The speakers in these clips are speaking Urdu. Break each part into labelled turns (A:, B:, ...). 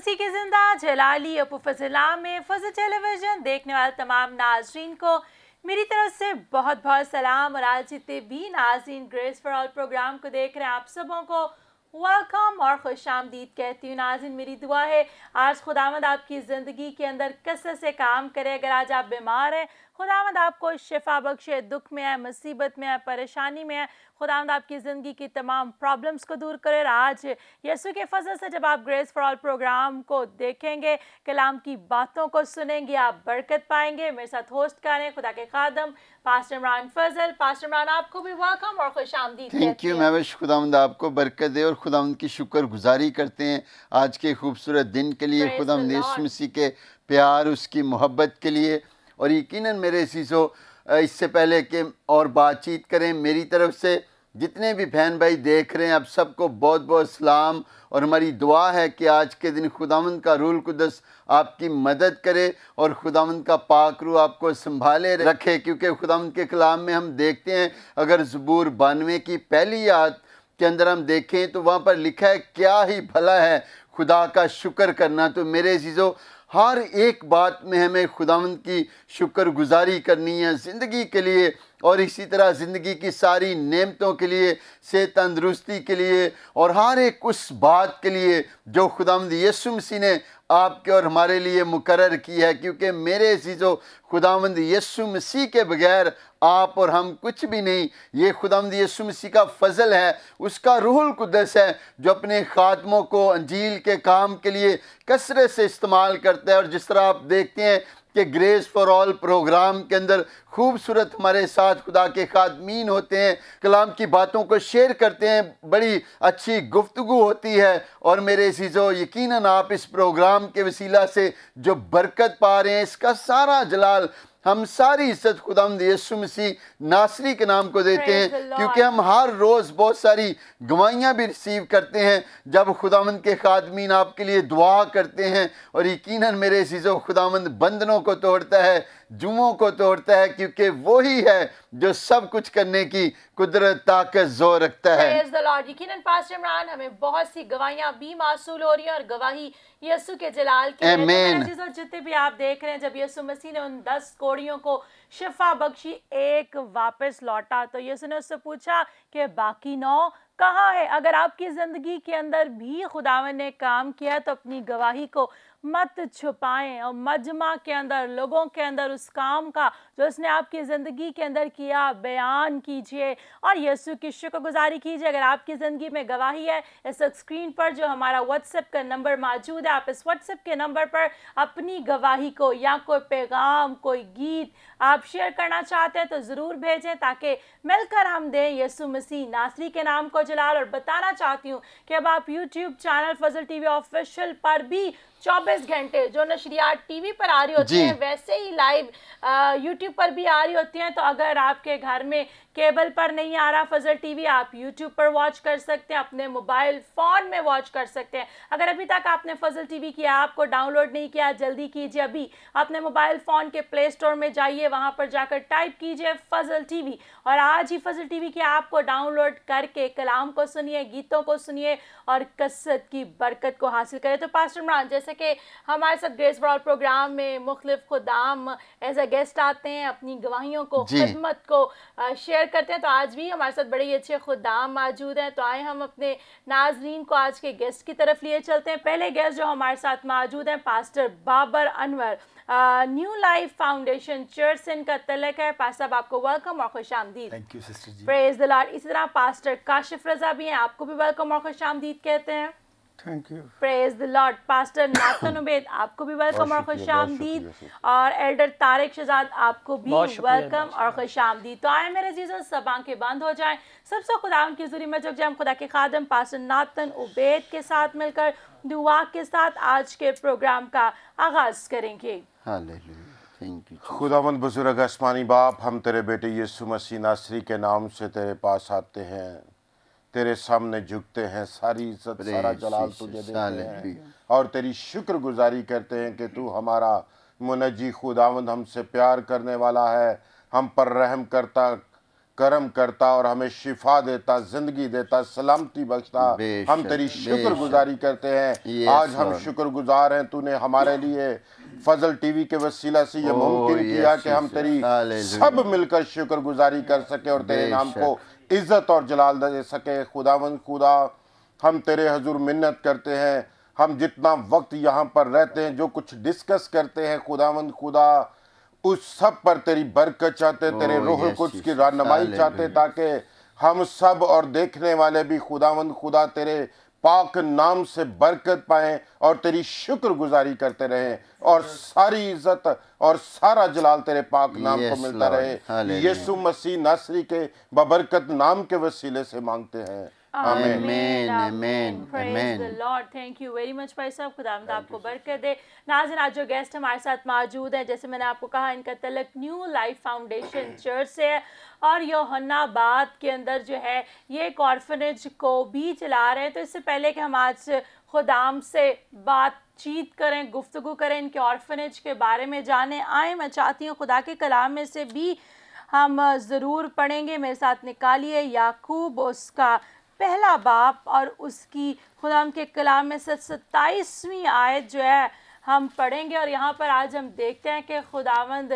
A: مسیح کی زندہ جلالی ابو فضلہ میں فضل ٹیلی ویژن دیکھنے والے تمام ناظرین کو میری طرف سے بہت بہت سلام، اور آج جتنے بھی ناظرین گریس فار آل پروگرام کو دیکھ رہے ہیں آپ سبوں کو ویلکم اور خوش آمدید کہتی ہوں۔ ناظرین میری دعا ہے آج خداوند آپ کی زندگی کے اندر کثرت سے کام کرے۔ اگر آج آپ بیمار ہیں خداوند آپ کو شفا بخشے، دکھ میں ہے، مصیبت میں ہے، پریشانی میں ہے، خداوند آپ کی زندگی کی تمام پرابلمز کو دور کرے۔ اور آج یسوع کے فضل سے جب آپ گریس فار آل پروگرام کو دیکھیں گے، کلام کی باتوں کو سنیں گے، آپ برکت پائیں گے۔ میرے ساتھ ہوسٹ کریں خدا کے خادم پاسٹر عمران فضل۔ پاسٹر عمران آپ کو بھی ویلکم اور خوش آمدید کہتے ہیں۔
B: تھینک یو مہوش، خداوند آپ کو برکت دے اور خداوند کی شکر گزاری کرتے ہیں آج کے خوبصورت دن کے لیے،
A: Praise
B: خداوند
A: the
B: یسوع
A: Lord.
B: مسیح کے پیار، اس کی محبت کے لیے۔ اور یقیناً میرے عزیزو، اس سے پہلے کہ اور بات چیت کریں، میری طرف سے جتنے بھی بہن بھائی دیکھ رہے ہیں آپ سب کو بہت بہت سلام، اور ہماری دعا ہے کہ آج کے دن خداوند کا روح القدس آپ کی مدد کرے اور خداوند کا پاک روح آپ کو سنبھالے رکھے، کیونکہ خداوند کے کلام میں ہم دیکھتے ہیں، اگر زبور 92 کی پہلی آیت کے اندر ہم دیکھیں تو وہاں پر لکھا ہے کیا ہی بھلا ہے خدا کا شکر کرنا۔ تو میرے عزیزو، ہر ایک بات میں ہمیں خداوند کی شکر گزاری کرنی ہے زندگی کے لیے، اور اسی طرح زندگی کی ساری نعمتوں کے لیے، صحت تندرستی کے لیے، اور ہر ایک اس بات کے لیے جو خداوند یسوع مسیح نے آپ کے اور ہمارے لیے مقرر کی ہے، کیونکہ میرے عزیزو خداوند یسوع مسیح کے بغیر آپ اور ہم کچھ بھی نہیں۔ یہ خداوند یسوع مسیح کا فضل ہے، اس کا روح القدس ہے جو اپنے خادموں کو انجیل کے کام کے لیے کثرت سے استعمال کرتا ہے۔ اور جس طرح آپ دیکھتے ہیں کہ گریس فار آل پروگرام کے اندر خوبصورت ہمارے ساتھ خدا کے خادمین ہوتے ہیں، کلام کی باتوں کو شیئر کرتے ہیں، بڑی اچھی گفتگو ہوتی ہے، اور میرے عزیزو یقیناً آپ اس پروگرام کے وسیلہ سے جو برکت پا رہے ہیں، اس کا سارا جلال، ہم ساری عزت خداوند یسوع مسیح ناصری کے نام کو دیتے ہیں،
A: Praise the Lord.
B: کیونکہ ہم ہر روز بہت ساری گواہیاں بھی ریسیو کرتے ہیں جب خداوند کے خادمین آپ کے لیے دعا کرتے ہیں۔ اور یقیناً میرے عزیزو خداوند بندنوں کو توڑتا ہے، جوؤں کو توڑتا ہے، کیونکہ وہی ہے جو سب کچھ کرنے کی قدرت، طاقت، زور رکھتا ہے۔
A: Praise the Lord. یقیناً پاسٹر عمران ہمیں بہت سی گواہیاں بھی موصول ہو رہی ہیں، اور گواہی یسوع کے جلال کی ہے۔ تو میرے
B: آمین۔
A: عزیزو جتنے بھی آپ دیکھ رہے ہیں، جب یسوع مسیح نے ان 10 کوڑیوں کو شفا بخشی، ایک واپس لوٹا، تو یسوع نے اس سے پوچھا کہ باقی 9 کہاں ہے؟ اگر آپ کی زندگی کے اندر بھی خداوند نے کام کیا تو اپنی گواہی کو مت چھپائیں، اور مجمع کے اندر، لوگوں کے اندر اس کام کا جو اس نے آپ کی زندگی کے اندر کیا بیان کیجئے اور یسوع کی شکر گزاری کیجئے۔ اگر آپ کی زندگی میں گواہی ہے، اس اسکرین پر جو ہمارا واٹس ایپ کا نمبر موجود ہے، آپ اس واٹس ایپ کے نمبر پر اپنی گواہی کو یا کوئی پیغام، کوئی گیت آپ شیئر کرنا چاہتے ہیں تو ضرور بھیجیں، تاکہ مل کر ہم دیں یسوع مسیح ناصری کے نام کو جلال۔ اور بتانا چاہتی ہوں کہ اب آپ یوٹیوب چینل فضل ٹی وی آفیشیل پر بھی 24 گھنٹے جو نشریات ٹی وی پر آ رہی ہوتی ہیں ویسے ہی لائیو یوٹیوب پر بھی آ رہی ہوتی ہیں۔ تو اگر آپ کے گھر میں کیبل پر نہیں آ رہا فضل ٹی وی، آپ یوٹیوب پر واچ کر سکتے ہیں، اپنے موبائل فون میں واچ کر سکتے ہیں۔ اگر ابھی تک آپ نے فضل ٹی وی کی ایپ کو ڈاؤن لوڈ نہیں کیا، جلدی کیجیے، ابھی اپنے موبائل فون کے پلے اسٹور میں جائیے، وہاں پر جا کر ٹائپ کیجیے فضل ٹی وی، اور آج ہی فضل ٹی وی کی ایپ کو ڈاؤن لوڈ کر کے کلام کو سنیے، گیتوں کو سنیے، اور کثرت کی برکت کو حاصل کریں۔ تو پاسٹر عمران، جیسے کہ ہمارے ساتھ گریس فار آل پروگرام میں مختلف خدام ایز اے گیسٹ آتے ہیں، اپنی گواہیوں کو، خدمت کو شیئر کرتے ہیں، تو آج بھی ہمارے ساتھ بڑے اچھے خدام موجود ہیں۔ تو آئے ہم اپنے ناظرین کو آج کے گیسٹ کی طرف لیے چلتے ہیں۔ پہلے گیسٹ جو ہمارے ساتھ موجود ہیں پاسٹر بابر انور، نیو لائف فاؤنڈیشن چرچ سے ان کا تعلق ہے۔ پاسٹر صاحب آپ کو ویلکم اور خوش آمدید۔
B: Thank you sister ji.
A: Praise the lord. اسی طرح پاسٹر کاشف رضا بھی ہیں، آپ کو بھی ویلکم اور خوش آمدید کہتے ہیں۔
C: Thank you.
A: Praise the lord. Pastor Nathan Ubaid, آپ کو بھی ویلکم اور خوش آمدید، اور ایلڈر طارق شہزاد آپ کو بھی ویلکم اور خوش آمدید۔ تو آئے میرے عزیزو، سب آنکھیں بند ہو جائیں، سب سے خدا کی حضوری میں جھک جائیں، ہم خدا کے خادم پاسٹر ناتن عبید کے ساتھ مل کر دعا کے ساتھ آج کے پروگرام کا آغاز کریں گے۔
C: خداوند بزرگ آسمانی باپ، ہم تیرے بیٹے یسوع مسیح ناصری کے نام سے تیرے پاس آتے ہیں، تیرے سامنے جھکتے ہیں، ساری عزت سارا جلال تجھے دیتے ہیں، اور تیری شکر گزاری کرتے ہیں کہ تو ہمارا منجی خداوند ہم سے پیار کرنے والا ہے، ہم پر رحم کرتا کرم کرتا اور ہمیں شفا دیتا، زندگی دیتا، سلامتی بخشتا۔ ہم تیری شکر گزاری کرتے ہیں۔ آج ہم شکر گزار ہیں، تو نے ہمارے لیے فضل ٹی وی کے وسیلہ سے یہ ممکن کیا کہ ہم تیری سب مل کر شکر گزاری کر سکے اور تیرے نام کو عزت اور جلال دے سکے۔ خداوند خدا، ہم تیرے حضور منت کرتے ہیں، ہم جتنا وقت یہاں پر رہتے ہیں، جو کچھ ڈسکس کرتے ہیں خداوند خدا، اس سب پر تیری برکت چاہتے، تیرے روح القدس کی رہنمائی چاہتے، تاکہ ہم سب اور دیکھنے والے بھی خداوند خدا تیرے پاک نام سے برکت پائیں اور تیری شکر گزاری کرتے رہیں، اور ساری عزت اور سارا جلال تیرے پاک نام کو ملتا رہے۔ یسوع مسیح ناصری کے ببرکت نام کے وسیلے سے مانگتے ہیں، آمین۔
A: آمین آمین۔ Praise the Lord. Thank you very much بھائی صاحب، خداوند آپ کو برکت دے۔ ناظرین، آج جو گیسٹ ہمارے ساتھ موجود ہیں، جیسے میں نے آپ کو کہا، ان کا تعلق نیو لائف فاؤنڈیشن چرچ سے ہے، اور یوحنا آباد کے اندر جو ہے یہ ایک آرفنیج کو بھی چلا رہے ہیں۔ تو اس سے پہلے کہ ہم آج خدام سے بات چیت کریں، گفتگو کریں، ان کے آرفنیج کے بارے میں جانیں، آئیں، میں چاہتی ہوں خدا کے کلام میں سے بھی ہم ضرور پڑھیں گے۔ میرے ساتھ نکالیے یعقوب اس کا پہلا باب، اور اس کی خدا کے کلام میں سے 27ویں آیت جو ہے ہم پڑھیں گے۔ اور یہاں پر آج ہم دیکھتے ہیں کہ خداوند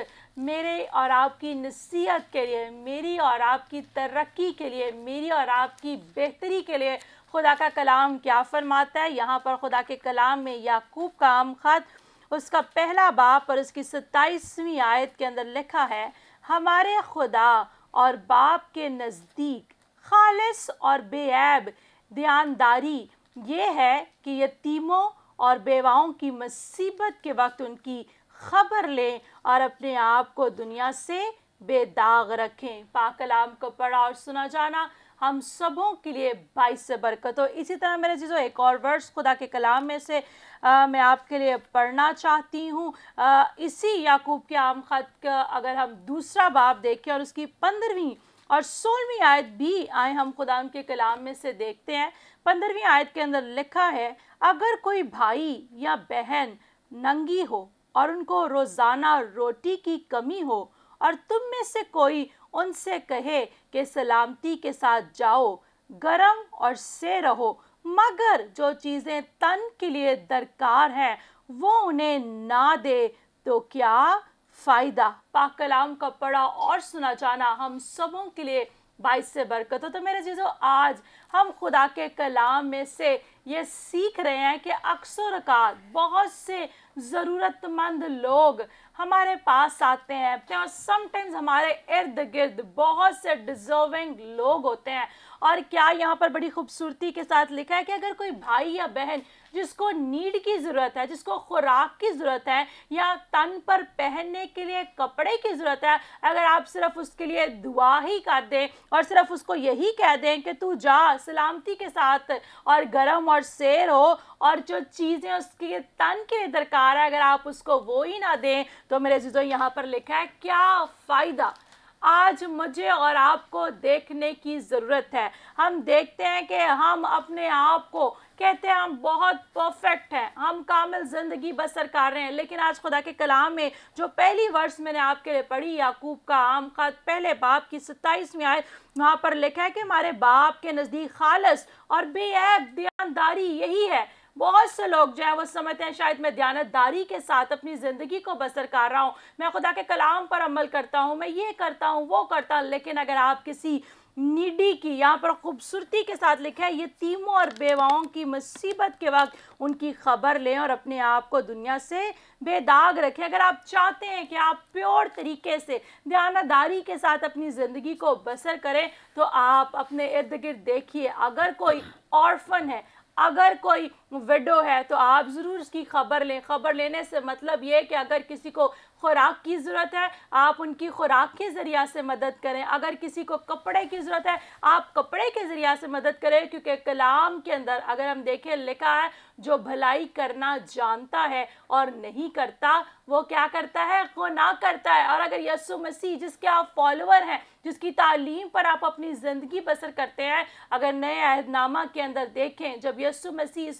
A: میرے اور آپ کی نصیحت کے لیے، میری اور آپ کی ترقی کے لیے، میری اور آپ کی بہتری کے لیے خدا کا کلام کیا فرماتا ہے۔ یہاں پر خدا کے کلام میں یعقوب کا عام خط، اس کا پہلا باب اور اس کی 27ویں آیت کے اندر لکھا ہے، ہمارے خدا اور باپ کے نزدیک خالص اور بے عیب دیانداری یہ ہے کہ یتیموں اور بیواؤں کی مصیبت کے وقت ان کی خبر لیں اور اپنے آپ کو دنیا سے بے داغ رکھیں۔ پاک کلام کو پڑھا اور سنا جانا ہم سبوں کے لیے باعث برکت ہو۔ اسی طرح میرے عزیزو، ایک اور ورس خدا کے کلام میں سے میں آپ کے لیے پڑھنا چاہتی ہوں۔ اسی یعقوب کے عام خط کا اگر ہم دوسرا باب دیکھیں اور اس کی 15ویں اور 16ویں آیت بھی آئیں ہم خدا ان کے کلام میں سے دیکھتے ہیں۔ 15ویں آیت کے اندر لکھا ہے، اگر کوئی بھائی یا بہن ننگی ہو اور ان کو روزانہ روٹی کی کمی ہو، اور تم میں سے کوئی ان سے کہے کہ سلامتی کے ساتھ جاؤ، گرم اور سے رہو، مگر جو چیزیں تن کے لیے درکار ہیں وہ انہیں نہ دے، تو کیا فائدہ؟ پاک کلام کا پڑھا اور سنا جانا ہم سبوں کے لیے باعث برکت ہو۔ تو میرے عزیزو، آج ہم خدا کے کلام میں سے یہ سیکھ رہے ہیں کہ اکثر اوقات بہت سے ضرورت مند لوگ ہمارے پاس آتے ہیں، اور سم ٹائمز ہمارے ارد گرد بہت سے ڈیزرونگ لوگ ہوتے ہیں۔ اور کیا یہاں پر بڑی خوبصورتی کے ساتھ لکھا ہے کہ اگر کوئی بھائی یا بہن جس کو نیڈ کی ضرورت ہے، جس کو خوراک کی ضرورت ہے، یا تن پر پہننے کے لیے کپڑے کی ضرورت ہے، اگر آپ صرف اس کے لیے دعا ہی کر دیں اور صرف اس کو یہی کہہ دیں کہ تو جا سلامتی کے ساتھ اور گرم اور سیر ہو، اور جو چیزیں اس کے تن کے لیے درکار ہے اگر آپ اس کو وہ ہی نہ دیں، تو میرے عزیزو یہاں پر لکھا ہے کیا فائدہ؟ آج مجھے اور آپ کو دیکھنے کی ضرورت ہے۔ ہم دیکھتے ہیں کہ ہم اپنے آپ کو کہتے ہیں ہم بہت پرفیکٹ ہیں، ہم کامل زندگی بسر کر رہے ہیں، لیکن آج خدا کے کلام میں جو پہلی ورس میں نے آپ کے لیے پڑھی، یعقوب کا عام خط پہلے باب کی 27ویں آیت، وہاں پر لکھا ہے کہ ہمارے باپ کے نزدیک خالص اور بے عیب دیانتداری یہی ہے۔ بہت سے لوگ جو ہے وہ سمجھتے ہیں شاید میں دیانتداری کے ساتھ اپنی زندگی کو بسر کر رہا ہوں، میں خدا کے کلام پر عمل کرتا ہوں، میں یہ کرتا ہوں وہ کرتا ہوں، لیکن اگر آپ کسی نیڈی کی، یہاں پر خوبصورتی کے ساتھ لکھا ہے، یتیموں اور بیواؤں کی مصیبت کے وقت ان کی خبر لیں اور اپنے آپ کو دنیا سے بے داغ رکھیں۔ اگر آپ چاہتے ہیں کہ آپ پیور طریقے سے دیانتداری کے ساتھ اپنی زندگی کو بسر کریں، تو آپ اپنے ارد گرد دیکھیے، اگر کوئی آرفن ہے، اگر کوئی ویڈو ہے، تو آپ ضرور اس کی خبر لیں۔ خبر لینے سے مطلب یہ کہ اگر کسی کو خوراک کی ضرورت ہے، آپ ان کی خوراک کے ذریعہ سے مدد کریں۔ اگر کسی کو کپڑے کی ضرورت ہے، آپ کپڑے کے ذریعہ سے مدد کریں، کیونکہ کلام کے اندر اگر ہم دیکھیں لکھا ہے، جو بھلائی کرنا جانتا ہے اور نہیں کرتا وہ کیا کرتا ہے؟ گناہ کرتا ہے۔ اور اگر یسوع مسیح جس کے آپ فالوور ہیں، جس کی تعلیم پر آپ اپنی زندگی بسر کرتے ہیں، اگر نئے عہد نامہ کے اندر دیکھیں، جب یسوع مسیح اس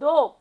A: 2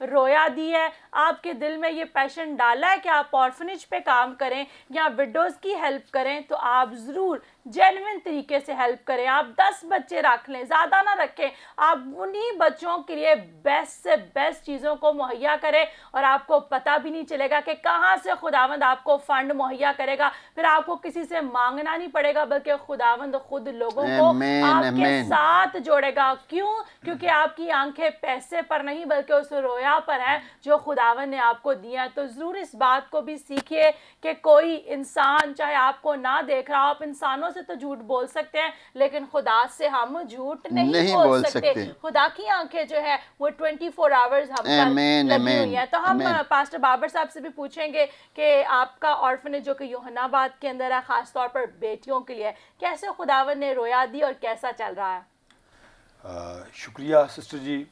A: رویا دی ہے, آپ کے دل میں یہ پیشن ڈالا ہے کہ آپ آرفنیج پہ کام کریں یا وڈوز کی ہیلپ کریں, تو آپ ضرور جینوئن طریقے سے ہیلپ کریں. آپ 10 بچے رکھ لیں, زیادہ نہ رکھیں, آپ انہی بچوں کے لیے بیسٹ سے بیسٹ چیزوں کو مہیا کریں, اور آپ کو پتہ بھی نہیں چلے گا کہ کہاں سے خداوند آپ کو فنڈ مہیا کرے گا. پھر آپ کو کسی سے مانگنا نہیں پڑے گا, بلکہ خداوند خود لوگوں کو آپ کے ساتھ جوڑے گا. کیوں؟ کیونکہ آپ کی آنکھیں پیسے پر نہیں بلکہ اس رویا پر ہیں جو خداوند نے آپ کو دیا. تو ضرور اس بات کو بھی سیکھیے کہ کوئی انسان چاہے آپ کو نہ دیکھ رہا, آپ انسانوں سے تو جھوٹ بول سکتے ہیں لیکن خدا سے ہم جھوٹ نہیں بول سکتے. خدا کی آنکھیں جو ہے وہ 24 آورز ہم پر لگی ہوئی ہیں. تو ہم پاسٹر بابر صاحب سے بھی پوچھیں گے کہ آپ کا آرفنیج جو کہ یوحنا آباد کے اندر ہے, خاص طور پر بیٹیوں کے لیے, کیسے خداوند نے رویا دی اور کیسا چل رہا ہے؟
D: شکریہ سسٹر جی,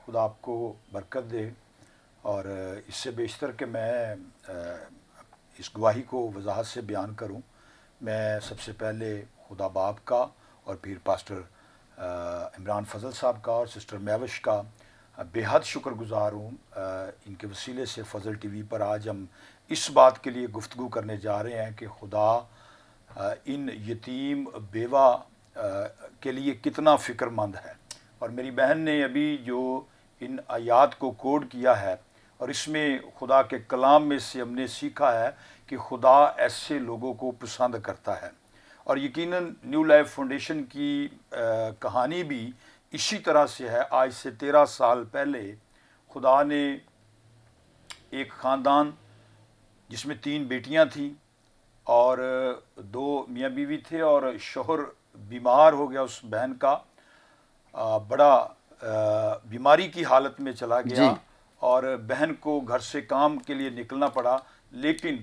D: خدا آپ کو برکت دے. اور اس سے بیشتر کہ میں اس گواہی کو وضاحت سے بیان کروں, میں سب سے پہلے خدا باپ کا اور پھر پاسٹر عمران فضل صاحب کا اور سسٹر میوش کا بے حد شکر گزار ہوں. ان کے وسیلے سے فضل ٹی وی پر آج ہم اس بات کے لیے گفتگو کرنے جا رہے ہیں کہ خدا ان یتیم بیوہ کے لیے کتنا فکر مند ہے. اور میری بہن نے ابھی جو ان آیات کو کوڈ کیا ہے, اور اس میں خدا کے کلام میں سے ہم نے سیکھا ہے کہ خدا ایسے لوگوں کو پسند کرتا ہے. اور یقیناً نیو لائف فاؤنڈیشن کی کہانی بھی اسی طرح سے ہے. آج سے 13 سال پہلے خدا نے ایک خاندان جس میں 3 بیٹیاں تھیں اور 2 میاں بیوی تھے, اور شوہر بیمار ہو گیا اس بہن کا, بڑا بیماری کی حالت میں چلا گیا, اور بہن کو گھر سے کام کے لیے نکلنا پڑا. لیکن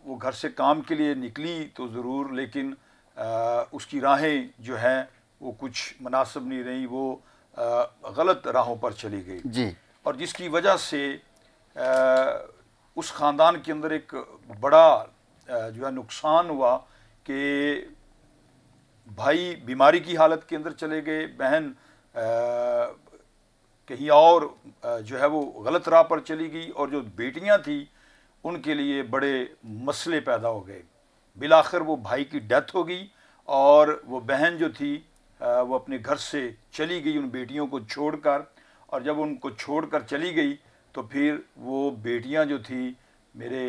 D: وہ گھر سے کام کے لیے نکلی تو ضرور, لیکن اس کی راہیں جو ہیں وہ کچھ مناسب نہیں رہیں, وہ غلط راہوں پر چلی گئی. اور جس کی وجہ سے اس خاندان کے اندر ایک بڑا جو ہے نقصان ہوا کہ بھائی بیماری کی حالت کے اندر چلے گئے, بہن کہیں اور جو ہے وہ غلط راہ پر چلی گئی, اور جو بیٹیاں تھیں ان کے لیے بڑے مسئلے پیدا ہو گئے. بالآخر وہ بھائی کی ڈیتھ ہو گئی, اور وہ بہن جو تھی وہ اپنے گھر سے چلی گئی ان بیٹیوں کو چھوڑ کر. اور جب ان کو چھوڑ کر چلی گئی تو پھر وہ بیٹیاں جو تھیں, میرے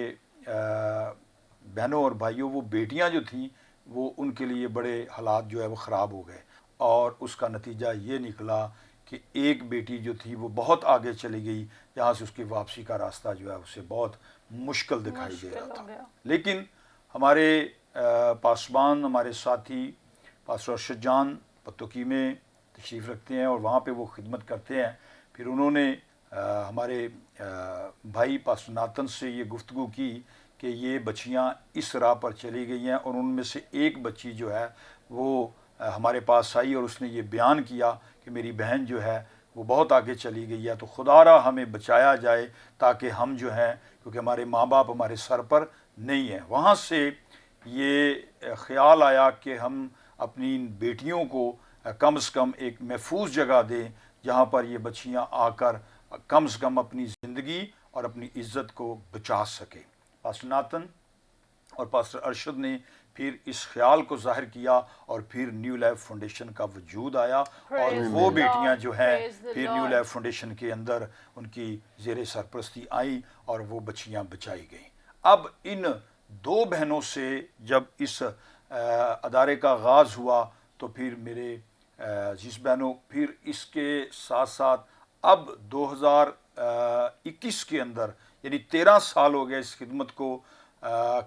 D: بہنوں اور بھائیوں, وہ بیٹیاں جو تھیں وہ ان کے لیے بڑے حالات جو ہے وہ خراب ہو گئے. اور اس کا نتیجہ یہ نکلا کہ ایک بیٹی جو تھی وہ بہت آگے چلی گئی, جہاں سے اس کی واپسی کا راستہ جو ہے اسے بہت مشکل دکھائی دے رہا تھا. لیکن ہمارے پاسبان, ہمارے ساتھی پاسٹر ارشد جان پتوکی میں تشریف رکھتے ہیں اور وہاں پہ وہ خدمت کرتے ہیں. پھر انہوں نے ہمارے بھائی پاسٹر ناتن سے یہ گفتگو کی کہ یہ بچیاں اس راہ پر چلی گئی ہیں, اور ان میں سے ایک بچی جو ہے وہ ہمارے پاس آئی اور اس نے یہ بیان کیا کہ میری بہن جو ہے وہ بہت آگے چلی گئی ہے, تو خدا را ہمیں بچایا جائے تاکہ ہم جو ہیں, کیونکہ ہمارے ماں باپ ہمارے سر پر نہیں ہیں. وہاں سے یہ خیال آیا کہ ہم اپنی بیٹیوں کو کم سے کم ایک محفوظ جگہ دیں جہاں پر یہ بچیاں آ کر کم سے کم اپنی زندگی اور اپنی عزت کو بچا سکیں. پاسٹر ناتن اور پاسٹر ارشد نے پھر اس خیال کو ظاہر کیا, اور پھر نیو لائف فاؤنڈیشن کا وجود آیا, اور وہ بیٹیاں جو ہیں پھر نیو لائف فاؤنڈیشن کے اندر ان کی زیر سرپرستی آئیں اور وہ بچیاں بچائی گئیں. اب ان 2 بہنوں سے جب اس ادارے کا آغاز ہوا تو پھر میرے عزیز بہنوں, پھر اس کے ساتھ ساتھ اب 2021 کے اندر, یعنی 13 سال ہو گئے اس خدمت کو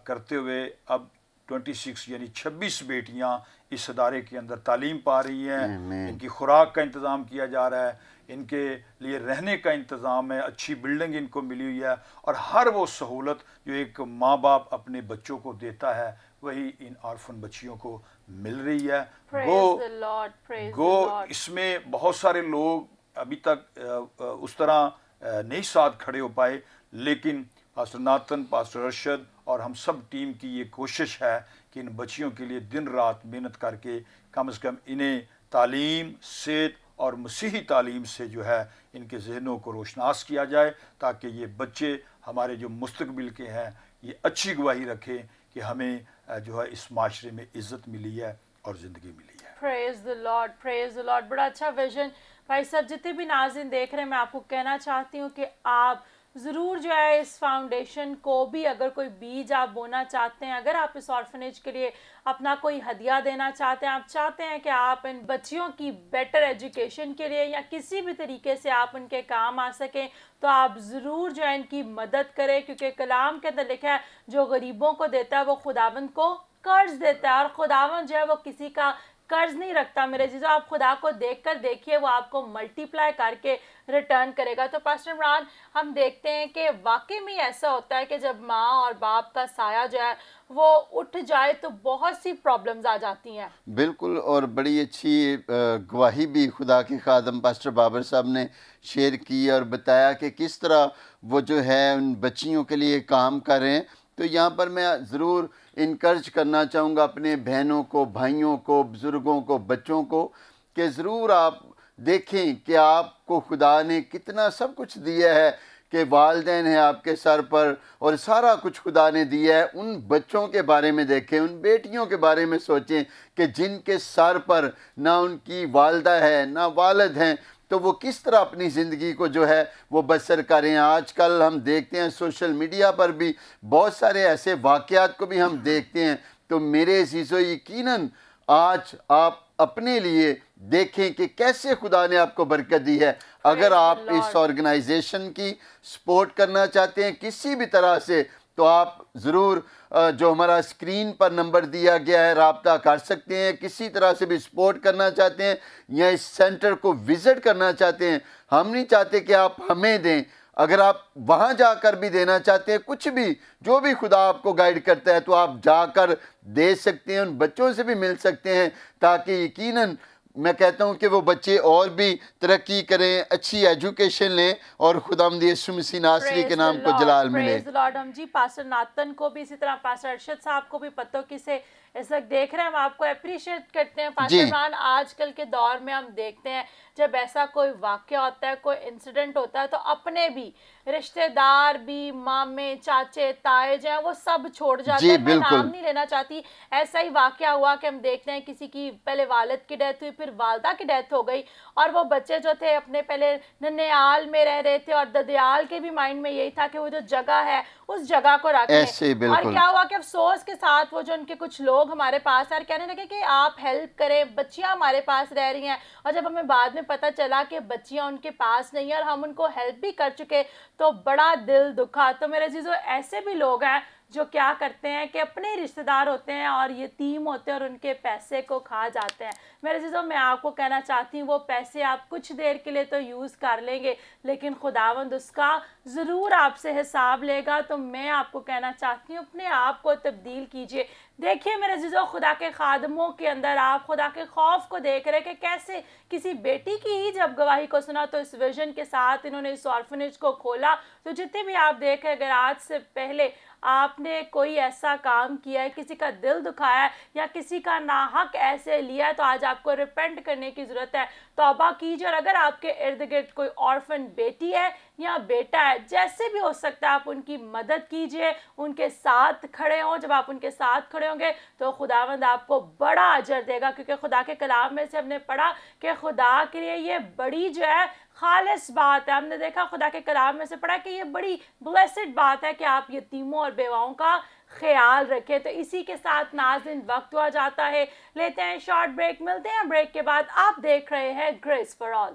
D: کرتے ہوئے, اب 26 یعنی 26 بیٹیاں اس ادارے کے اندر تعلیم پا رہی ہیں. ان کی خوراک کا انتظام کیا جا رہا ہے, ان کے لیے رہنے کا انتظام ہے, اچھی بلڈنگ ان کو ملی ہوئی ہے, اور ہر وہ سہولت جو ایک ماں باپ اپنے بچوں کو دیتا ہے وہی ان آرفن بچیوں کو مل رہی ہے. گو اس میں بہت سارے لوگ ابھی تک اس طرح نہیں ساتھ کھڑے ہو پائے, لیکن پاسٹر ناتن, پاسٹر ارشد اور ہم سب ٹیم کی یہ کوشش ہے کہ ان بچیوں کے لیے دن رات محنت کر کے کم از کم انہیں تعلیم, صحت اور مسیحی تعلیم سے جو ہے ان کے ذہنوں کو روشناس کیا جائے، تاکہ یہ بچے ہمارے جو مستقبل کے ہیں یہ اچھی گواہی رکھیں کہ ہمیں جو ہے اس معاشرے میں عزت ملی ہے اور زندگی ملی ہے۔
A: پریز the lord, praise the lord, بڑا اچھا ویژن۔ بھائی صاحب جتنے بھی ناظرین دیکھ رہے ہیں، میں آپ کو کہنا چاہتی ہوں کہ آپ ضرور جو ہے اس فاؤنڈیشن کو بھی اگر کوئی بیج آپ بونا چاہتے ہیں، اگر آپ اس آرفنیج کے لیے اپنا کوئی ہدیہ دینا چاہتے ہیں، آپ چاہتے ہیں کہ آپ ان بچیوں کی بیٹر ایجوکیشن کے لیے یا کسی بھی طریقے سے آپ ان کے کام آ سکیں، تو آپ ضرور جو ہے ان کی مدد کریں، کیونکہ کلام کے اندر لکھا ہے جو غریبوں کو دیتا ہے وہ خداوند کو قرض دیتا ہے، اور خداوند جو ہے وہ کسی کا قرض نہیں رکھتا۔ میرے عزیزو، آپ خدا کو دیکھ کر دیکھیے، وہ آپ کو ملٹی پلائی کر کے ریٹرن کرے گا۔ تو پاسٹر عمران، ہم دیکھتے ہیں کہ واقعی میں ایسا ہوتا ہے کہ جب ماں اور باپ کا سایہ جو ہے وہ اٹھ جائے تو بہت سی پرابلمز آ جاتی ہیں۔
B: بالکل، اور بڑی اچھی گواہی بھی خدا کے خادم پاسٹر بابر صاحب نے شیئر کی اور بتایا کہ کس طرح وہ جو ہے ان بچیوں کے لیے کام کر رہے ہیں۔ تو یہاں پر میں ضرور انکرج کرنا چاہوں گا اپنے بہنوں کو، بھائیوں کو، بزرگوں کو، بچوں کو، کہ ضرور آپ دیکھیں کہ آپ کو خدا نے کتنا سب کچھ دیا ہے، کہ والدین ہیں آپ کے سر پر اور سارا کچھ خدا نے دیا ہے۔ ان بچوں کے بارے میں دیکھیں، ان بیٹیوں کے بارے میں سوچیں کہ جن کے سر پر نہ ان کی والدہ ہے نہ والد ہیں، تو وہ کس طرح اپنی زندگی کو جو ہے وہ بسر کریں۔ آج کل ہم دیکھتے ہیں سوشل میڈیا پر بھی بہت سارے ایسے واقعات کو بھی ہم دیکھتے ہیں۔ تو میرے عزیزو، یقیناً آج آپ اپنے لیے دیکھیں کہ کیسے خدا نے آپ کو برکت دی ہے۔ اگر آپ اس آرگنائزیشن کی سپورٹ کرنا چاہتے ہیں کسی بھی طرح سے، تو آپ ضرور جو ہمارا اسکرین پر نمبر دیا گیا ہے رابطہ کر سکتے ہیں۔ کسی طرح سے بھی سپورٹ کرنا چاہتے ہیں یا اس سینٹر کو وزٹ کرنا چاہتے ہیں، ہم نہیں چاہتے کہ آپ ہمیں دیں، اگر آپ وہاں جا کر بھی دینا چاہتے ہیں، کچھ بھی جو بھی خدا آپ کو گائیڈ کرتا ہے، تو آپ جا کر دے سکتے ہیں، ان بچوں سے بھی مل سکتے ہیں، تاکہ یقیناً میں کہتا ہوں کہ وہ بچے اور بھی ترقی کریں، اچھی ایجوکیشن لیں اور خداوند یسوع مسیح ناصری کے نام کو جلال ملے۔
A: پریز دی لارڈ۔ ہم جی پاسٹر ناتن کو بھی، اسی طرح پاسٹر ارشد صاحب کو بھی پتوکی سے اس وقت دیکھ رہے ہیں، ہم آپ کو اپریشیٹ کرتے ہیں۔ پاسٹر عمران، آج کل کے دور میں ہم دیکھتے ہیں جب ایسا کوئی واقعہ ہوتا ہے، کوئی انسیڈنٹ ہوتا ہے، تو اپنے بھی رشتہ دار بھی، مامے، چاچے، تائے جو ہیں وہ سب چھوڑ جاتے ہیں۔ میں نام نہیں لینا چاہتی، ایسا ہی واقعہ ہوا کہ ہم دیکھتے ہیں کسی کی پہلے والد کی ڈیتھ ہوئی، پھر والدہ کی ڈیتھ ہو گئی، اور وہ بچے جو تھے اپنے پہلے ننیال میں رہ رہے تھے، اور ددیال کے بھی مائنڈ میں یہی تھا کہ وہ جو جگہ ہے اس جگہ کو رکھیں۔ اور کیا ہوا کہ افسوس کے ساتھ وہ جو ان کے کچھ لوگ ہمارے پاس آئے کہنے لگے کہ آپ ہیلپ کریں، بچیاں ہمارے پاس رہ رہی ہیں، اور جب ہمیں بعد میں پتہ چلا کہ بچیاں ان کے پاس نہیں ہیں اور ہم ان کو ہیلپ بھی کر چکے، تو بڑا دل دکھا۔ تو میرے عزیزو، ایسے بھی لوگ ہیں جو کیا کرتے ہیں کہ اپنے رشتہ دار ہوتے ہیں اور یتیم ہوتے ہیں اور ان کے پیسے کو کھا جاتے ہیں۔ میرے عزیزو، میں آپ کو کہنا چاہتی ہوں وہ پیسے آپ کچھ دیر کے لیے تو یوز کر لیں گے، لیکن خداوند اس کا ضرور آپ سے حساب لے گا۔ تو میں آپ کو کہنا چاہتی ہوں اپنے آپ کو تبدیل کیجئے۔ دیکھیے میرے عزیزو، خدا کے خادموں کے اندر آپ خدا کے خوف کو دیکھ رہے کہ کیسے کسی بیٹی کی ہی جب گواہی کو سنا تو اس ویژن کے ساتھ انہوں نے اس آرفنیج کو کھولا۔ تو جتنے بھی آپ دیکھیں، اگر آج سے پہلے آپ نے کوئی ایسا کام کیا ہے، کسی کا دل دکھایا ہے یا کسی کا ناحق ایسے لیا ہے، تو آج آپ کو ریپینٹ کرنے کی ضرورت ہے، توبہ کیجیے۔ اور اگر آپ کے ارد گرد کوئی آرفن بیٹی ہے یا بیٹا ہے، جیسے بھی ہو سکتا ہے آپ ان کی مدد کیجیے، ان کے ساتھ کھڑے ہوں۔ جب آپ ان کے ساتھ کھڑے ہوں گے تو خداوند آپ کو بڑا اجر دے گا، کیونکہ خدا کے کلام میں سے ہم نے پڑھا کہ خدا کے لیے یہ بڑی جو ہے خالص بات ہے۔ ہم نے دیکھا خدا کے کلام میں سے پڑھا کہ یہ بڑی بلیسڈ بات ہے کہ آپ یتیموں اور بیواؤں کا خیال رکھیں۔ تو اسی کے ساتھ ناظرین وقت ہوا جاتا ہے، لیتے ہیں شارٹ بریک، ملتے ہیں بریک کے بعد۔ آپ دیکھ رہے ہیں گریس فار آل۔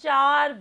A: 4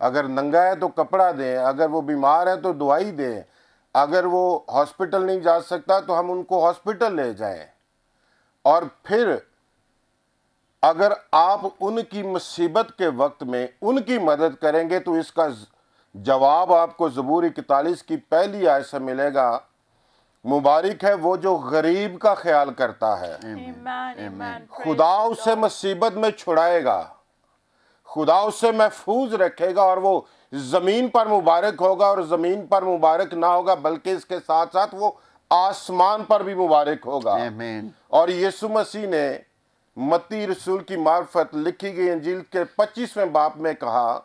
C: اگر ننگا ہے تو کپڑا دیں، اگر وہ بیمار ہے تو دوائی دیں، اگر وہ ہاسپٹل نہیں جا سکتا تو ہم ان کو ہاسپٹل لے جائیں. اور پھر اگر آپ ان کی مصیبت کے وقت میں ان کی مدد کریں گے تو اس کا جواب آپ کو زبور 41 کی پہلی آیت سے ملے گا. مبارک ہے وہ جو غریب کا خیال کرتا ہے،
A: Amen, amen.
C: خدا اسے مصیبت میں چھڑائے گا، خدا اسے محفوظ رکھے گا، اور وہ زمین پر مبارک ہوگا، اور زمین پر مبارک نہ ہوگا بلکہ اس کے ساتھ ساتھ وہ آسمان پر بھی مبارک ہوگا.
B: آمین.
C: اور یسوع مسیح نے متی رسول کی معرفت لکھی گئی انجیل کے 25ویں باب میں کہا،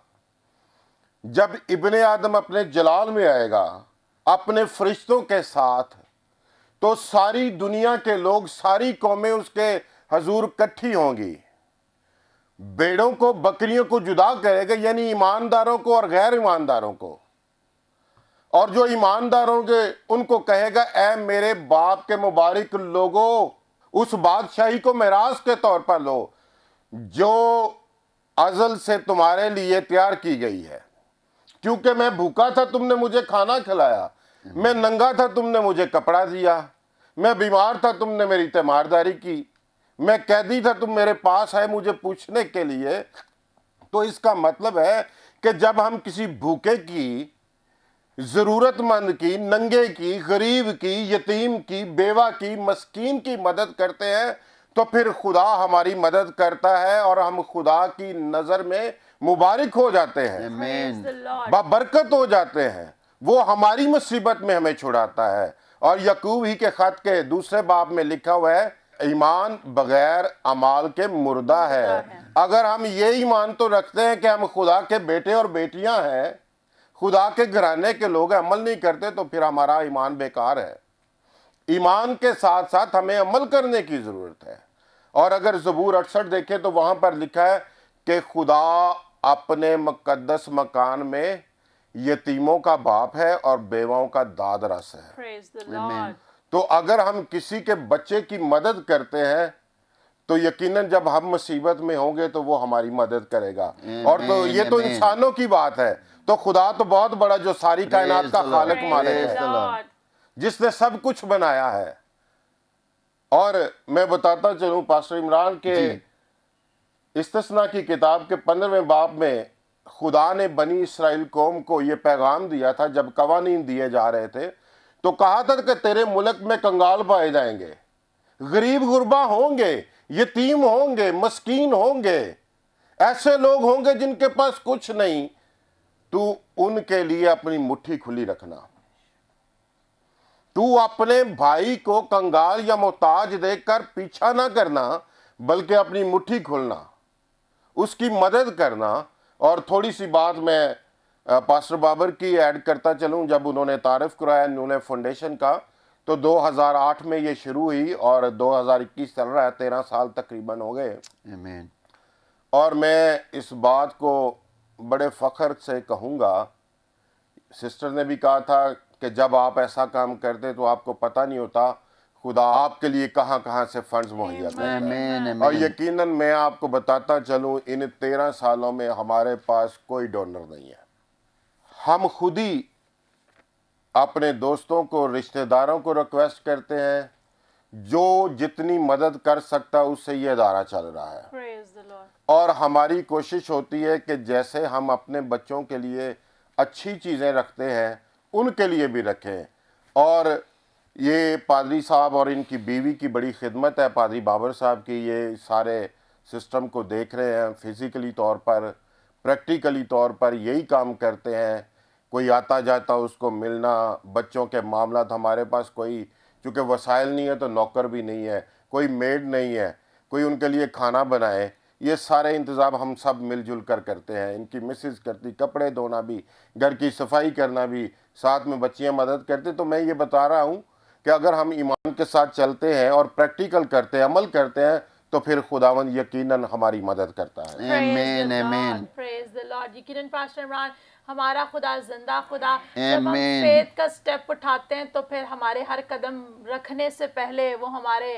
C: جب ابن آدم اپنے جلال میں آئے گا اپنے فرشتوں کے ساتھ، تو ساری دنیا کے لوگ، ساری قومیں اس کے حضور اکٹھی ہوں گی. بیڑوں کو بکریوں کو جدا کرے گا، یعنی ایمانداروں کو اور غیر ایمانداروں کو. اور جو ایمانداروں کے ان کو کہے گا، اے میرے باپ کے مبارک لوگوں، اس بادشاہی کو میراث کے طور پر لو جو ازل سے تمہارے لیے تیار کی گئی ہے. کیونکہ میں بھوکا تھا تم نے مجھے کھانا کھلایا، میں ننگا تھا تم نے مجھے کپڑا دیا، میں بیمار تھا تم نے میری تیمارداری کی، میں قیدی تھا تم میرے پاس آئے مجھے پوچھنے کے لیے. تو اس کا مطلب ہے کہ جب ہم کسی بھوکے کی، ضرورت مند کی، ننگے کی، غریب کی، یتیم کی، بیوہ کی، مسکین کی مدد کرتے ہیں تو پھر خدا ہماری مدد کرتا ہے اور ہم خدا کی نظر میں مبارک ہو جاتے ہیں،
A: Praise the Lord.
C: بابرکت ہو جاتے ہیں. وہ ہماری مصیبت میں ہمیں چھڑاتا ہے. اور یعقوب ہی کے خط کے 2 باب میں لکھا ہوا ہے، ایمان بغیر اعمال کے مردہ ہے. اگر ہم یہ ایمان تو رکھتے ہیں کہ ہم خدا کے بیٹے اور بیٹیاں ہیں، خدا کے گھرانے کے لوگ، عمل نہیں کرتے تو پھر ہمارا ایمان بیکار ہے. ایمان کے ساتھ ساتھ ہمیں عمل کرنے کی ضرورت ہے. اور اگر زبور 68 دیکھیں تو وہاں پر لکھا ہے کہ خدا اپنے مقدس مکان میں یتیموں کا باپ ہے اور بیواؤں کا داد رس ہے.
A: Praise the Lord.
C: تو اگر ہم کسی کے بچے کی مدد کرتے ہیں تو یقیناً جب ہم مصیبت میں ہوں گے تو وہ ہماری مدد کرے گا. اور تو یہ تو انسانوں کی بات ہے، تو خدا تو بہت بڑا جو ساری کائنات کا خالق مالک
A: Praise
C: ہے،
A: the Lord.
C: جس نے سب کچھ بنایا ہے. اور میں بتاتا چلوں پاسٹر عمران کے استثنا کی کتاب کے 15ویں باب میں خدا نے بنی اسرائیل قوم کو یہ پیغام دیا تھا جب قوانین دیے جا رہے تھے، تو کہا تھا کہ تیرے ملک میں کنگال پائے جائیں گے، غریب غربا ہوں گے، یتیم ہوں گے، مسکین ہوں گے، ایسے لوگ ہوں گے جن کے پاس کچھ نہیں. تو ان کے لیے اپنی مٹھی کھلی رکھنا. تو اپنے بھائی کو کنگال یا محتاج دیکھ کر پیچھا نہ کرنا بلکہ اپنی مٹھی کھولنا، اس کی مدد کرنا. اور تھوڑی سی بات میں پاسٹر بابر کی ایڈ کرتا چلوں. جب انہوں نے تعارف کرایا نونے فاؤنڈیشن کا تو 2008 میں یہ شروع ہوئی اور 2021 چل رہا ہے، 13 سال تقریباً ہو گئے.
B: آمین.
C: اور میں اس بات کو بڑے فخر سے کہوں گا، سسٹر نے بھی کہا تھا کہ جب آپ ایسا کام کرتے تو آپ کو پتہ نہیں ہوتا خدا آپ کے لیے کہاں کہاں سے فنڈز مہیا کرتا ہے.
B: آمین.
C: اور
B: آمین.
C: یقیناً میں آپ کو بتاتا چلوں ان 13 سالوں میں ہمارے پاس کوئی ڈونر نہیں ہے. ہم خود ہی اپنے دوستوں کو، رشتہ داروں کو ریکویسٹ کرتے ہیں، جو جتنی مدد کر سکتا اس سے یہ ادارہ چل رہا ہے.
A: Praise the Lord.
C: اور ہماری کوشش ہوتی ہے کہ جیسے ہم اپنے بچوں کے لیے اچھی چیزیں رکھتے ہیں ان کے لیے بھی رکھیں. اور یہ پادری صاحب اور ان کی بیوی کی بڑی خدمت ہے، پادری بابر صاحب کی. یہ سارے سسٹم کو دیکھ رہے ہیں، فزیکلی طور پر، پریکٹیکلی طور پر یہی کام کرتے ہیں. کوئی آتا جاتا اس کو ملنا، بچوں کے معاملات. ہمارے پاس کوئی چونکہ وسائل نہیں ہے تو نوکر بھی نہیں ہے، کوئی میڈ نہیں ہے، کوئی ان کے لیے کھانا بنائے. یہ سارے انتظام ہم سب مل جل کر کرتے ہیں. ان کی مسز کرتی، کپڑے دھونا بھی، گھر کی صفائی کرنا بھی، ساتھ میں بچیاں مدد کرتے. تو میں یہ بتا رہا ہوں کہ اگر ہم ایمان کے ساتھ چلتے ہیں اور پریکٹیکل کرتے ہیں، عمل کرتے ہیں، تو پھر خداوند یقیناً ہماری مدد کرتا ہے.
B: آمین. آمین.
A: Praise the Lord. یقیناً پاسٹر عمران، ہمارا خدا زندہ خدا. جب ہم
B: آمین.
A: فیتھ کا سٹیپ اٹھاتے ہیں تو پھر ہمارے ہر قدم رکھنے سے پہلے وہ ہمارے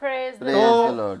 A: Praise the
B: Praise
A: Lord.
B: the Lord,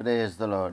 B: Praise the Lord.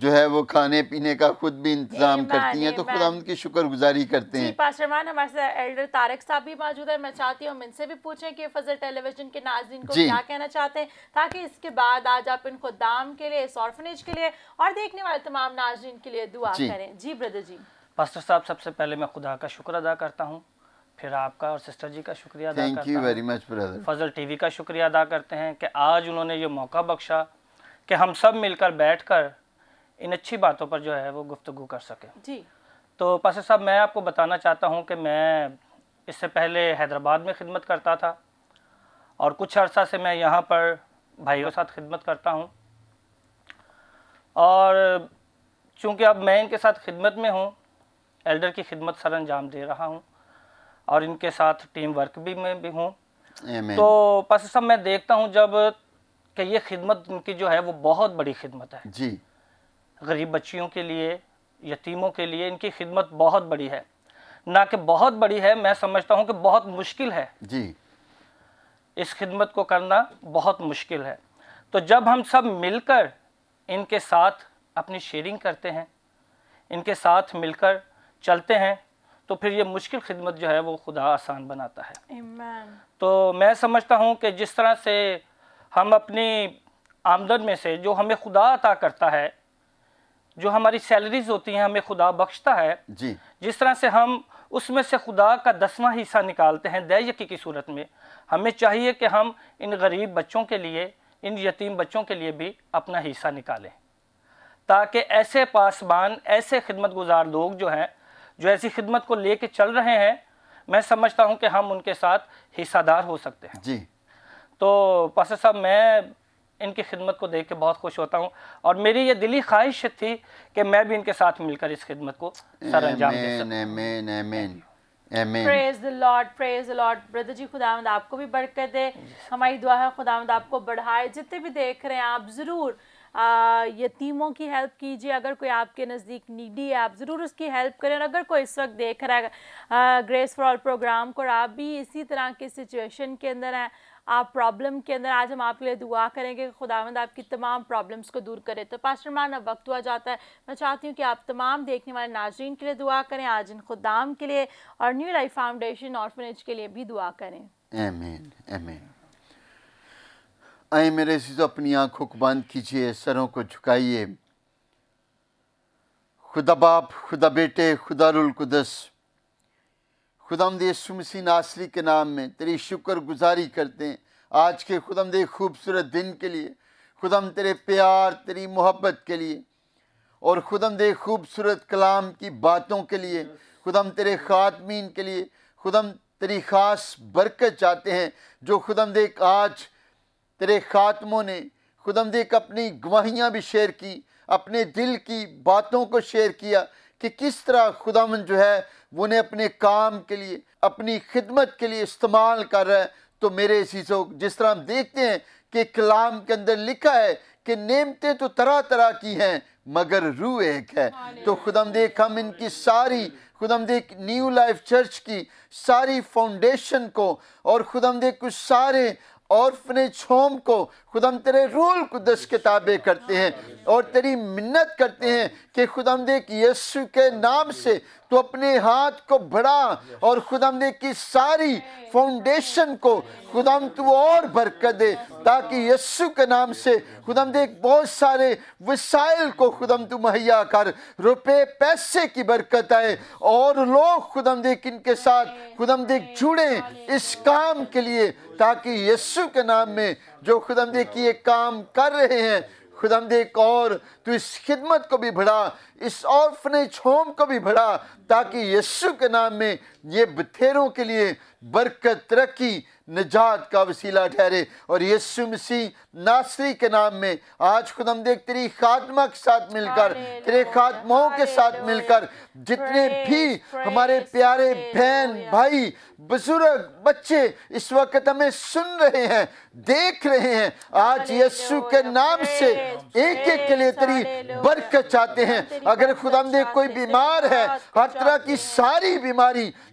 B: جو ہے وہ کھانے پینے کا خود بھی انتظام
A: Amen,
B: کرتی ہیں، تو
A: amen.
B: خدا ان کی شکر گزاری کرتے
A: جی
B: ہیں۔
A: پاسٹر مان ہمارے ساتھ ایلڈر طارق صاحب بھی موجود ہیں، میں چاہتی ہوں ہم ان سے بھی پوچھیں کہ فضل ٹیلی ویژن کے ناظرین کو
B: جی
A: کیا کہنا چاہتے ہیں، تاکہ اس کے بعد آج آپ ان خدام کے لیے، اس آرفنیج کے لیے اور دیکھنے والے تمام ناظرین کے لیے دعا
B: جی۔
A: کریں۔ جی بردر جی۔
E: پاسٹر صاحب، سب سے پہلے میں خدا کا شکر ادا کرتا ہوں، پھر آپ کا اور سسٹر جی کا شکریہ ادا
B: تھینک
E: کرتا
B: یو
E: ہوں،
B: ویری مچ برادر۔
E: فضل ٹی وی کا شکریہ ادا کرتے ہیں کہ آج انہوں نے یہ موقع بخشا کہ ہم سب مل کر بیٹھ کر ان اچھی باتوں پر جو ہے وہ گفتگو کر سکیں۔
A: جی
E: تو پاسٹر صاحب، میں آپ کو بتانا چاہتا ہوں کہ میں اس سے پہلے حیدرآباد میں خدمت کرتا تھا اور کچھ عرصہ سے میں یہاں پر بھائیوں کے ساتھ خدمت کرتا ہوں، اور چونکہ اب میں ان کے ساتھ خدمت میں ہوں، ایلڈر کی خدمت سر انجام دے رہا ہوں اور ان کے ساتھ ٹیم ورک بھی میں بھی ہوں،
B: آمین۔
E: تو پاسٹر صاحب میں دیکھتا ہوں جب کہ یہ خدمت ان کی جو ہے وہ بہت بڑی خدمت ہے،
B: جی
E: غریب بچیوں کے لیے، یتیموں کے لیے ان کی خدمت بہت بڑی ہے، نہ کہ بہت بڑی ہے، میں سمجھتا ہوں کہ بہت مشکل ہے،
B: جی
E: اس خدمت کو کرنا بہت مشکل ہے۔ تو جب ہم سب مل کر ان کے ساتھ اپنی شیئرنگ کرتے ہیں، ان کے ساتھ مل کر چلتے ہیں، تو پھر یہ مشکل خدمت جو ہے وہ خدا آسان بناتا ہے۔
A: آمین۔
E: تو میں سمجھتا ہوں کہ جس طرح سے ہم اپنی آمدن میں سے جو ہمیں خدا عطا کرتا ہے، جو ہماری سیلریز ہوتی ہیں ہمیں خدا بخشتا ہے،
B: جی
E: جس طرح سے ہم اس میں سے خدا کا 10واں حصہ نکالتے ہیں دے یکی کی صورت میں، ہمیں چاہیے کہ ہم ان غریب بچوں کے لیے، ان یتیم بچوں کے لیے بھی اپنا حصہ نکالیں، تاکہ ایسے پاسبان، ایسے خدمت گزار لوگ جو ہیں، جو ایسی خدمت کو لے کے چل رہے ہیں، میں سمجھتا ہوں کہ ہم ان کے ساتھ حصہ دار ہو سکتے ہیں۔
B: جی
E: تو پاسٹر صاحب، میں ان کی خدمت کو دیکھ کے بہت خوش ہوتا ہوں، اور میری یہ دلی خواہش تھی کہ میں بھی ان کے ساتھ مل کر اس خدمت کو سر انجام دے
B: آمین
E: سکوں۔
B: آمین آمین آمین۔
A: Praise the lord, praise the lord. Brother جی خداوند آپ کو بھی برکت دے، ہماری دعا ہے خداوند آپ کو بڑھائے۔ جتنے بھی دیکھ رہے ہیں آپ ضرور یتیموں کی ہیلپ کیجیے، اگر کوئی آپ کے نزدیک نیڈی ہے آپ ضرور اس کی ہیلپ کریں، اور اگر کوئی اس وقت دیکھ رہا ہے گریس فار آل پروگرام کو اور آپ بھی اسی طرح کی سچویشن کے اندر ہیں، آپ پرابلم کے اندر، آج ہم آپ کے لیے دعا کریں گے کہ خداوند آپ کی تمام پرابلمس کو دور کرے۔ تو پاسٹر مان اب وقت ہوا جاتا ہے، میں چاہتی ہوں کہ آپ تمام دیکھنے والے ناظرین کے لیے دعا کریں، آج ان خدام کے لیے اور نیو لائف فاؤنڈیشن آرفنیج کے لیے بھی دعا کریں۔
B: آمین آمین۔ آئیں میرے عزیزو، اپنی آنکھوں کو بند کیجئے، سروں کو جھکائیے۔ خدا باپ، خدا بیٹے، خدا روح القدس، خداوند یسوع مسیح ناصری کے نام میں تیری شکر گزاری کرتے ہیں آج کے خداوند خوبصورت دن کے لیے، خداوند تیرے پیار، تیری محبت کے لیے، اور خداوند خوبصورت کلام کی باتوں کے لیے، خداوند تیرے خادمین کے لیے، خداوند تیری خاص برکت چاہتے ہیں، جو خداوند آج تیرے خاتموں نے خداوند اپنی گواہیاں بھی شیئر کی، اپنے دل کی باتوں کو شیئر کیا کہ کس طرح خداوند جو ہے وہ انہیں اپنے کام کے لیے، اپنی خدمت کے لیے استعمال کر رہا ہے۔ تو میرے عزیزو، جس طرح ہم دیکھتے ہیں کہ کلام کے اندر لکھا ہے کہ نعمتیں تو طرح طرح کی ہیں مگر روح ایک ہے، تو خداوند ہم ان کی ساری خداوند نیو لائف چرچ کی ساری فاؤنڈیشن کو اور خداوند کچھ سارے آرفنیج ہوم کو خداوند تیرے روح القدس کے تابع کرتے ہیں اور تیری منت کرتے ہیں کہ خداوند یسوع کے نام سے تو اپنے ہاتھ کو بڑھا اور خداوند کی ساری فاؤنڈیشن کو خداوند تو اور برکت دے، تاکہ یسوع کے نام سے خداوند بہت سارے وسائل کو خداوند تو مہیا کر، روپے پیسے کی برکت آئے اور لوگ خداوند ان کے ساتھ خداوند جڑیں اس کام کے لیے، تاکہ یسوع کے نام میں جو خداوند کی یہ کام کر رہے ہیں خداوند اور تو اس خدمت کو بھی بڑھا، اس آرفنیج ہوم کو بھی بڑھا، تاکہ یسوع کے نام میں یہ بتھیروں کے لیے برکت، ترقی، نجات کا وسیلہ ٹھہرے۔ اور یسوع مسیح ناصری کے نام میں آج خداوند تیری خادمہ کے ساتھ مل کر، تیرے خادموں کے ساتھ مل کر جتنے بھی ہمارے پیارے بہن بھائی بزرگ بچے اس وقت ہمیں سن رہے ہیں، دیکھ رہے ہیں، آج یسوع کے نام سے ایک ایک کے لیے تیری برکت چاہتے ہیں۔ اگر خداوند کوئی بیمار ہے، ہر طرح کی ساری بیماری